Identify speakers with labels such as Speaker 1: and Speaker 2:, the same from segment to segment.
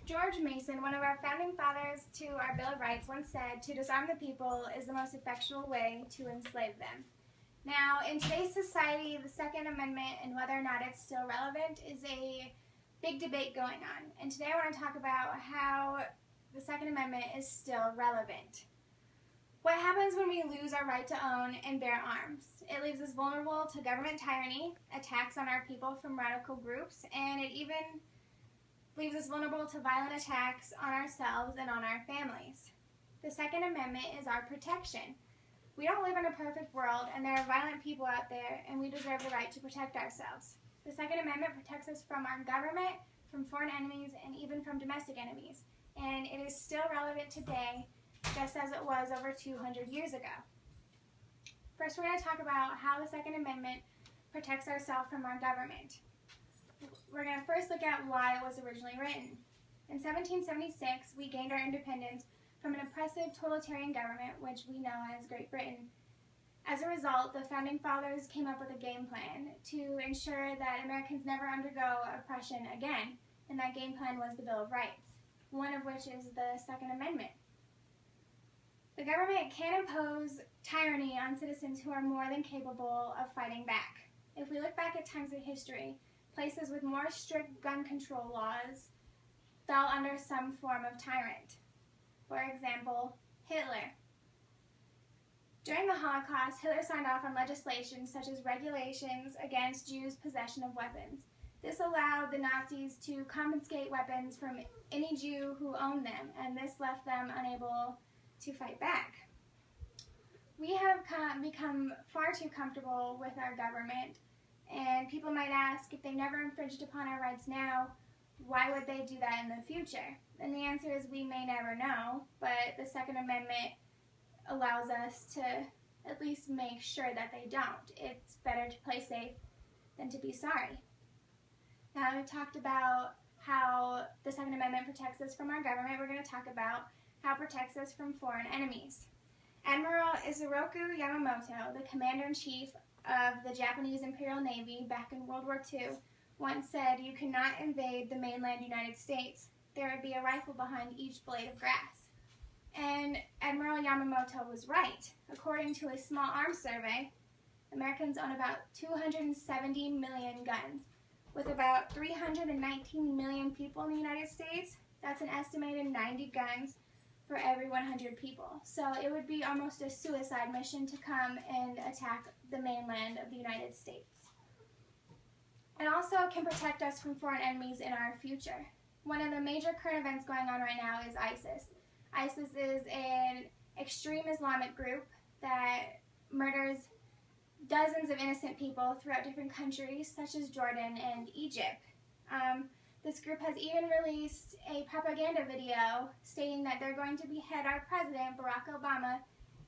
Speaker 1: George Mason, one of our founding fathers to our Bill of Rights, once said, "To disarm the people is the most effectual way to enslave them." Now, in today's society, the Second Amendment and whether or not it's still relevant is a big debate going on. And today I want to talk about how the Second Amendment is still relevant. What happens when we lose our right to own and bear arms? It leaves us vulnerable to government tyranny, attacks on our people from radical groups, and it even leaves us vulnerable to violent attacks on ourselves and on our families. The Second Amendment is our protection. We don't live in a perfect world, and there are violent people out there, and we deserve the right to protect ourselves. The Second Amendment protects us from our government, from foreign enemies, and even from domestic enemies. And it is still relevant today, just as it was over 200 years ago. First, we're going to talk about how the Second Amendment protects ourselves from our government. We're going to first look at why it was originally written. In 1776, we gained our independence from an oppressive totalitarian government, which we know as Great Britain. As a result, the Founding Fathers came up with a game plan to ensure that Americans never undergo oppression again, and that game plan was the Bill of Rights, one of which is the Second Amendment. The government can impose tyranny on citizens who are more than capable of fighting back. If we look back at times in history, places with more strict gun control laws fell under some form of tyrant. For example, Hitler. During the Holocaust, Hitler signed off on legislation such as regulations against Jews' possession of weapons. This allowed the Nazis to confiscate weapons from any Jew who owned them, and this left them unable to fight back. We have become far too comfortable with our government, and people might ask, if they've never infringed upon our rights now, why would they do that in the future? And the answer is we may never know, but the Second Amendment allows us to at least make sure that they don't. It's better to play safe than to be sorry. Now we've talked about how the Second Amendment protects us from our government. We're going to talk about how it protects us from foreign enemies. Admiral Isoroku Yamamoto, the commander-in-chief of the Japanese Imperial Navy back in World War II, once said, "You cannot invade the mainland United States. There would be a rifle behind each blade of grass." And Admiral Yamamoto was right. According to a small arms survey, Americans own about 270 million guns. With about 319 million people in the United States, that's an estimated 90 guns for every 100 people. So it would be almost a suicide mission to come and attack the mainland of the United States. It also can protect us from foreign enemies in our future. One of the major current events going on right now is ISIS. ISIS is an extreme Islamic group that murders dozens of innocent people throughout different countries, such as Jordan and Egypt. This group has even released a propaganda video stating that they're going to behead our president, Barack Obama,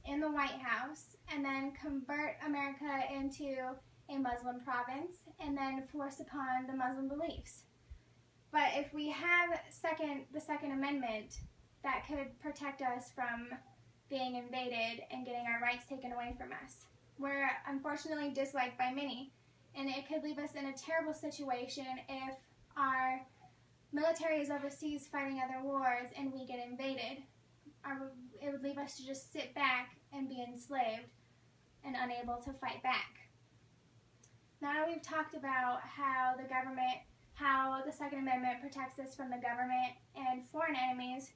Speaker 1: in the White House, and then convert America into a Muslim province, and then force upon the Muslim beliefs. But if we have the Second Amendment, that could protect us from being invaded and getting our rights taken away from us. We're unfortunately disliked by many, and it could leave us in a terrible situation if our military is overseas fighting other wars and we get invaded. It would leave us to just sit back and be enslaved and unable to fight back. Now that we've talked about how the Second Amendment protects us from the government and foreign enemies,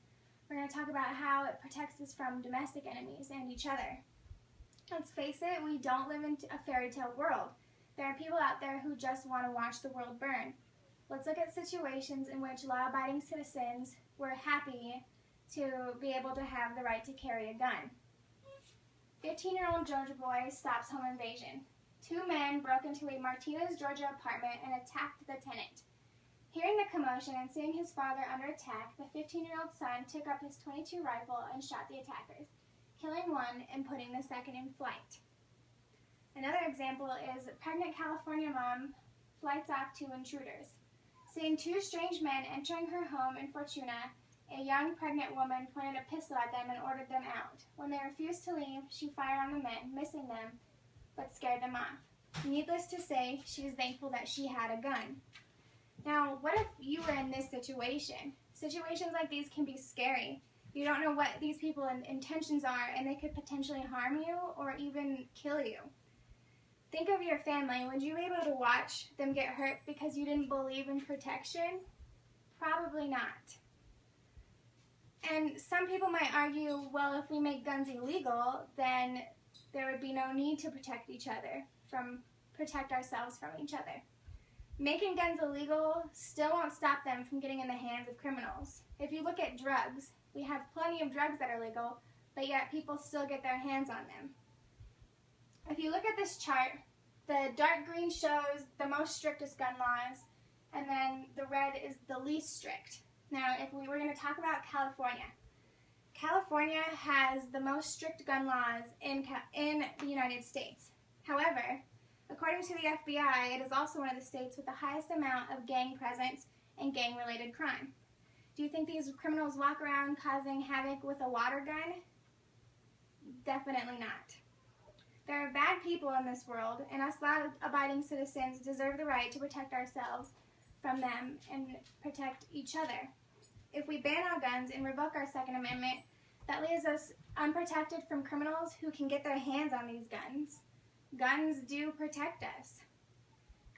Speaker 1: we're going to talk about how it protects us from domestic enemies and each other. Let's face it, we don't live in a fairy tale world. There are people out there who just want to watch the world burn. Let's look at situations in which law-abiding citizens were happy to be able to have the right to carry a gun. 15-year-old Georgia boy stops home invasion. Two men broke into a Martinez, Georgia apartment and attacked the tenant. Hearing the commotion and seeing his father under attack, the 15-year-old son took up his .22 rifle and shot the attackers, killing one and putting the second in flight. Another example is a pregnant California mom flights off two intruders. Seeing two strange men entering her home in Fortuna, a young pregnant woman pointed a pistol at them and ordered them out. When they refused to leave, she fired on the men, missing them, but scared them off. Needless to say, she was thankful that she had a gun. Now, what if you were in this situation? Situations like these can be scary. You don't know what these people's intentions are, and they could potentially harm you or even kill you. Think of your family. Would you be able to watch them get hurt because you didn't believe in protection? Probably not. And some people might argue, well, if we make guns illegal, then there would be no need to protect ourselves from each other. Making guns illegal still won't stop them from getting in the hands of criminals. If you look at drugs, we have plenty of drugs that are legal, but yet people still get their hands on them. If you look at this chart, the dark green shows the most strictest gun laws, and then the red is the least strict. Now, if we were going to talk about California, California has the most strict gun laws in the United States. However, according to the FBI, it is also one of the states with the highest amount of gang presence and gang-related crime. Do you think these criminals walk around causing havoc with a water gun? Definitely not. There are bad people in this world, and us law-abiding citizens deserve the right to protect ourselves from them and protect each other. If we ban all guns and revoke our Second Amendment, that leaves us unprotected from criminals who can get their hands on these guns. Guns do protect us.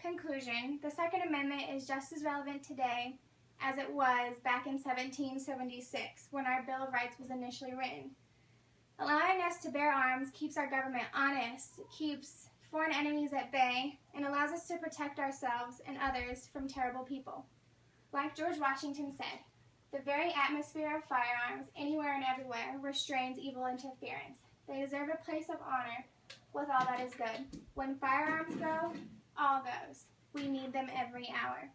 Speaker 1: Conclusion: the Second Amendment is just as relevant today as it was back in 1776 when our Bill of Rights was initially written. Allowing us to bear arms keeps our government honest, keeps foreign enemies at bay, and allows us to protect ourselves and others from terrible people. Like George Washington said, the very atmosphere of firearms, anywhere and everywhere, restrains evil interference. They deserve a place of honor with all that is good. When firearms go, all goes. We need them every hour.